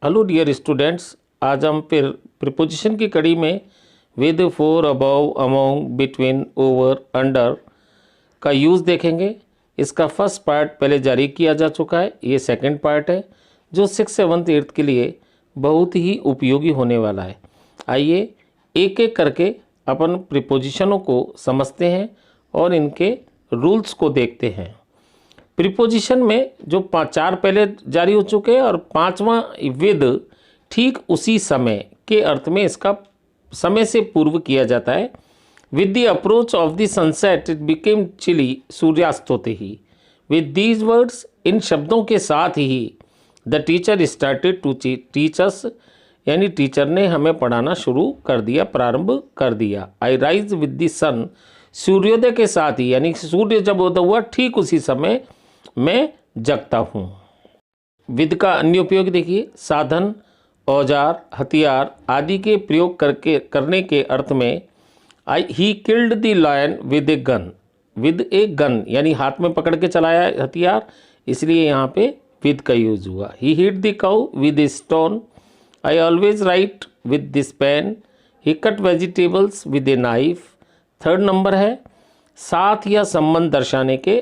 Hello dear students, आज हम फिर प्रीपोजिशन की कड़ी में with, for, above, among, between, over, under का यूज़ देखेंगे। इसका फर्स्ट पार्ट पहले जारी किया जा चुका है, ये सेकंड पार्ट है जो 6th 7th 8th के लिए बहुत ही उपयोगी होने वाला है। आइए एक एक करके अपन प्रीपोजिशनों को समझते हैं और इनके रूल्स को देखते हैं। प्रीपोजिशन में जो चार पहले जारी हो चुके हैं और पांचवा विद ठीक उसी समय के अर्थ में इसका समय से पूर्व किया जाता है। With the approach of the sunset it became chilly, सूर्यास्त होते ही। विद दीज वर्ड्स, इन शब्दों के साथ ही the teacher started to teach us, यानी टीचर ने हमें पढ़ाना शुरू कर दिया, प्रारंभ कर दिया। आई राइज विद द सन, सूर्योदय के साथ ही, यानी सूर्य जब उदय हुआ ठीक उसी समय मैं जगता हूँ। विद का अन्य उपयोग देखिए, साधन, औजार, हथियार आदि के प्रयोग करने के अर्थ में he killed the lion with a gun, with a gun यानी हाथ में पकड़ के चलाया हथियार, इसलिए यहाँ पे विद का यूज हुआ। He hit the cow with a stone, I always write with this pen, he cut vegetables with a knife. Third number है साथ या संबंध दर्शाने के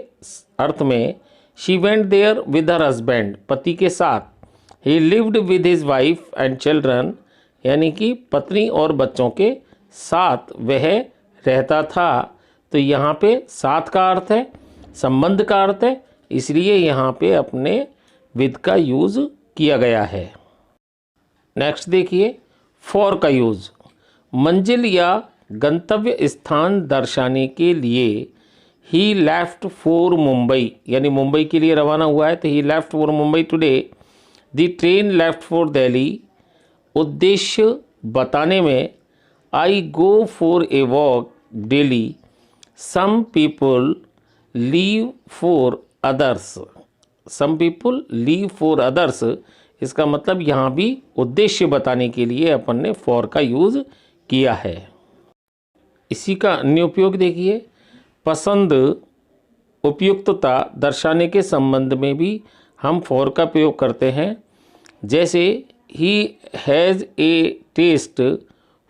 अर्थ में she went there with her husband, पति के साथ। He lived with his wife and children, यानी कि पत्नी और बच्चों के साथ वह रहता था। तो यहाँ पे साथ का अर्थ है, संबंध का अर्थ है, इसलिए यहाँ पे अपने विद का यूज़ किया गया है। नेक्स्ट देखिए फॉर का यूज़, मंजिल या गंतव्य स्थान दर्शाने के लिए। ही लेफ्ट फॉर मुंबई, यानी मुंबई के लिए रवाना हुआ है, तो he left for Mumbai today. The train left for Delhi, उद्देश्य बताने में I go for a walk daily. Some people leave for others, some people leave for others, इसका मतलब यहाँ भी उद्देश्य बताने के लिए अपन ने फॉर का यूज़ किया है। इसी का अन्य उपयोग देखिए, पसंद, उपयुक्तता दर्शाने के संबंध में भी हम फॉर का प्रयोग करते हैं। जैसे he has a test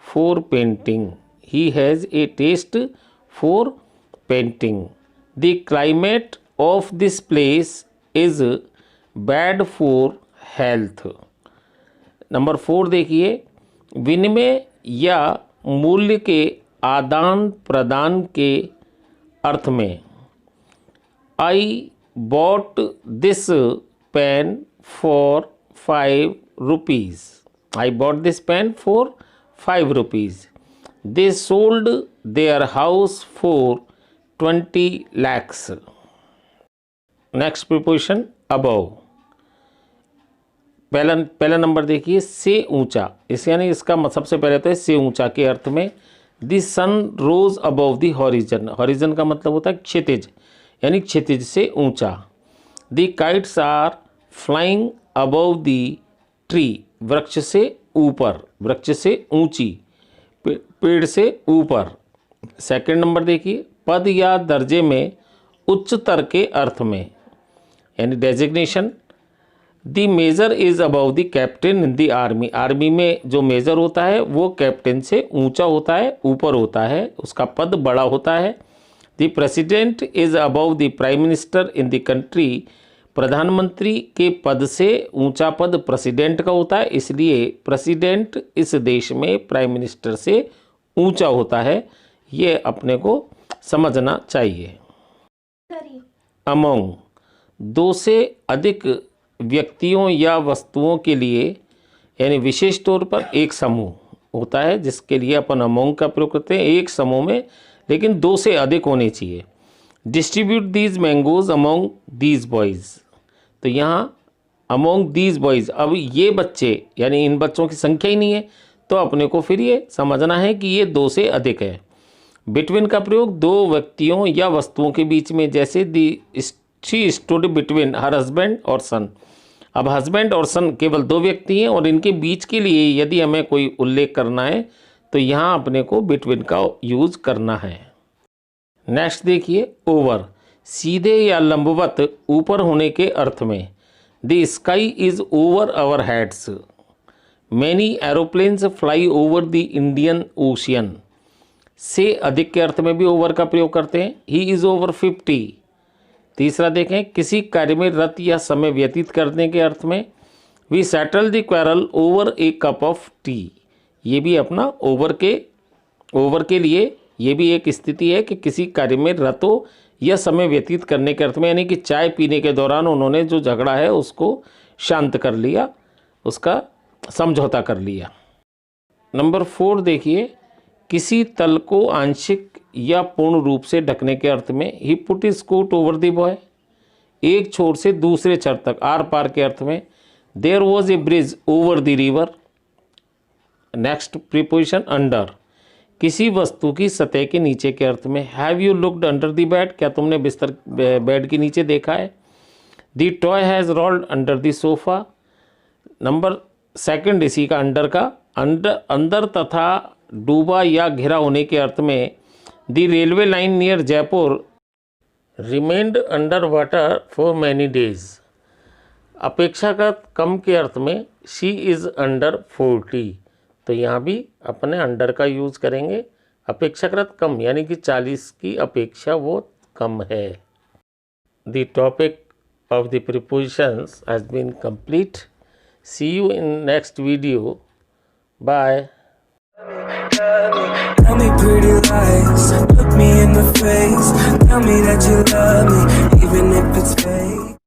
for painting, he has a test for painting. The climate of this place is bad for health. Number 4 देखिए, विनिमय या मूल्य के आदान प्रदान के अर्थ में I bought this pen for 5 rupees, I bought this pen for 5 rupees. They sold their house for 20 lakhs। Next preposition above, पहला नंबर देखिए से ऊंचा, इस यानी इसका सबसे पहले तो है से ऊंचा के अर्थ में। The sun rose above the horizon, horizon का मतलब होता है क्षितिज, यानी क्षितिज से ऊंचा। The kites are flying above the tree, वृक्ष से ऊपर, वृक्ष से ऊंची, पेड़ से ऊपर। सेकंड नंबर देखिए, पद या दर्जे में उच्चतर के अर्थ में, यानी designation. The major is above the captain in the army, army में जो मेजर होता है वो कैप्टन से ऊंचा होता है, ऊपर होता है, उसका पद बड़ा होता है। The president is above the prime minister in the country, प्रधानमंत्री के पद से ऊंचा पद प्रेसिडेंट का होता है, इसलिए प्रेसिडेंट इस देश में प्राइम मिनिस्टर से ऊंचा होता है, ये अपने को समझना चाहिए। अमोंग, दो से अधिक व्यक्तियों या वस्तुओं के लिए, यानी विशेष तौर पर एक समूह होता है जिसके लिए अपन अमोंग का प्रयोग करते हैं, एक समूह में लेकिन 2 से अधिक होने चाहिए। Distribute these mangoes among these boys, तो यहाँ अमोंग दीज बॉयज़, अब ये बच्चे यानी इन बच्चों की संख्या ही नहीं है, तो अपने को फिर ये समझना है कि ये 2 से अधिक है। बिटवीन का प्रयोग 2 व्यक्तियों या वस्तुओं के बीच में, जैसे she stood between her husband और सन। अब हस्बैंड और सन केवल 2 व्यक्ति हैं और इनके बीच के लिए यदि हमें कोई उल्लेख करना है तो यहाँ अपने को बिटवीन का यूज़ करना है। नेक्स्ट देखिए ओवर, सीधे या लंबवत ऊपर होने के अर्थ में। The sky is over our heads, many aeroplanes fly over the Indian Ocean से अधिक के अर्थ में भी ओवर का प्रयोग करते हैं। He is over 50। तीसरा देखें, किसी कार्य में रत या समय व्यतीत करने के अर्थ में we settle the quarrel over a cup of tea. ये भी अपना ओवर के लिए ये भी एक स्थिति है कि किसी कार्य में रत हो या समय व्यतीत करने के अर्थ में, यानी कि चाय पीने के दौरान उन्होंने जो झगड़ा है उसको शांत कर लिया, उसका समझौता कर लिया। नंबर 4 देखिए, किसी तल को आंशिक या पूर्ण रूप से ढकने के अर्थ में he put his coat over the boy. एक छोर से दूसरे छोर तक, आर पार के अर्थ में there was a bridge over the river. Next preposition under, किसी वस्तु की सतह के नीचे के अर्थ में have you looked under the bed, क्या तुमने बिस्तर बेड के नीचे देखा है। The toy has rolled under the sofa. Number 2 इसी का अंडर का, अंदर तथा डूबा या घिरा होने के अर्थ में the railway line near Jaipur remained under water for many days. अपेक्षाकृत कम के अर्थ में शी इज़ अंडर 40। तो यहाँ भी अपने अंडर का यूज़ करेंगे। अपेक्षाकृत कम यानी कि 40 की अपेक्षा वो कम है। The topic of the prepositions has been complete. See you in next video. Bye. Tell me pretty lies, look me in the face, tell me that you love me, even if it's fake.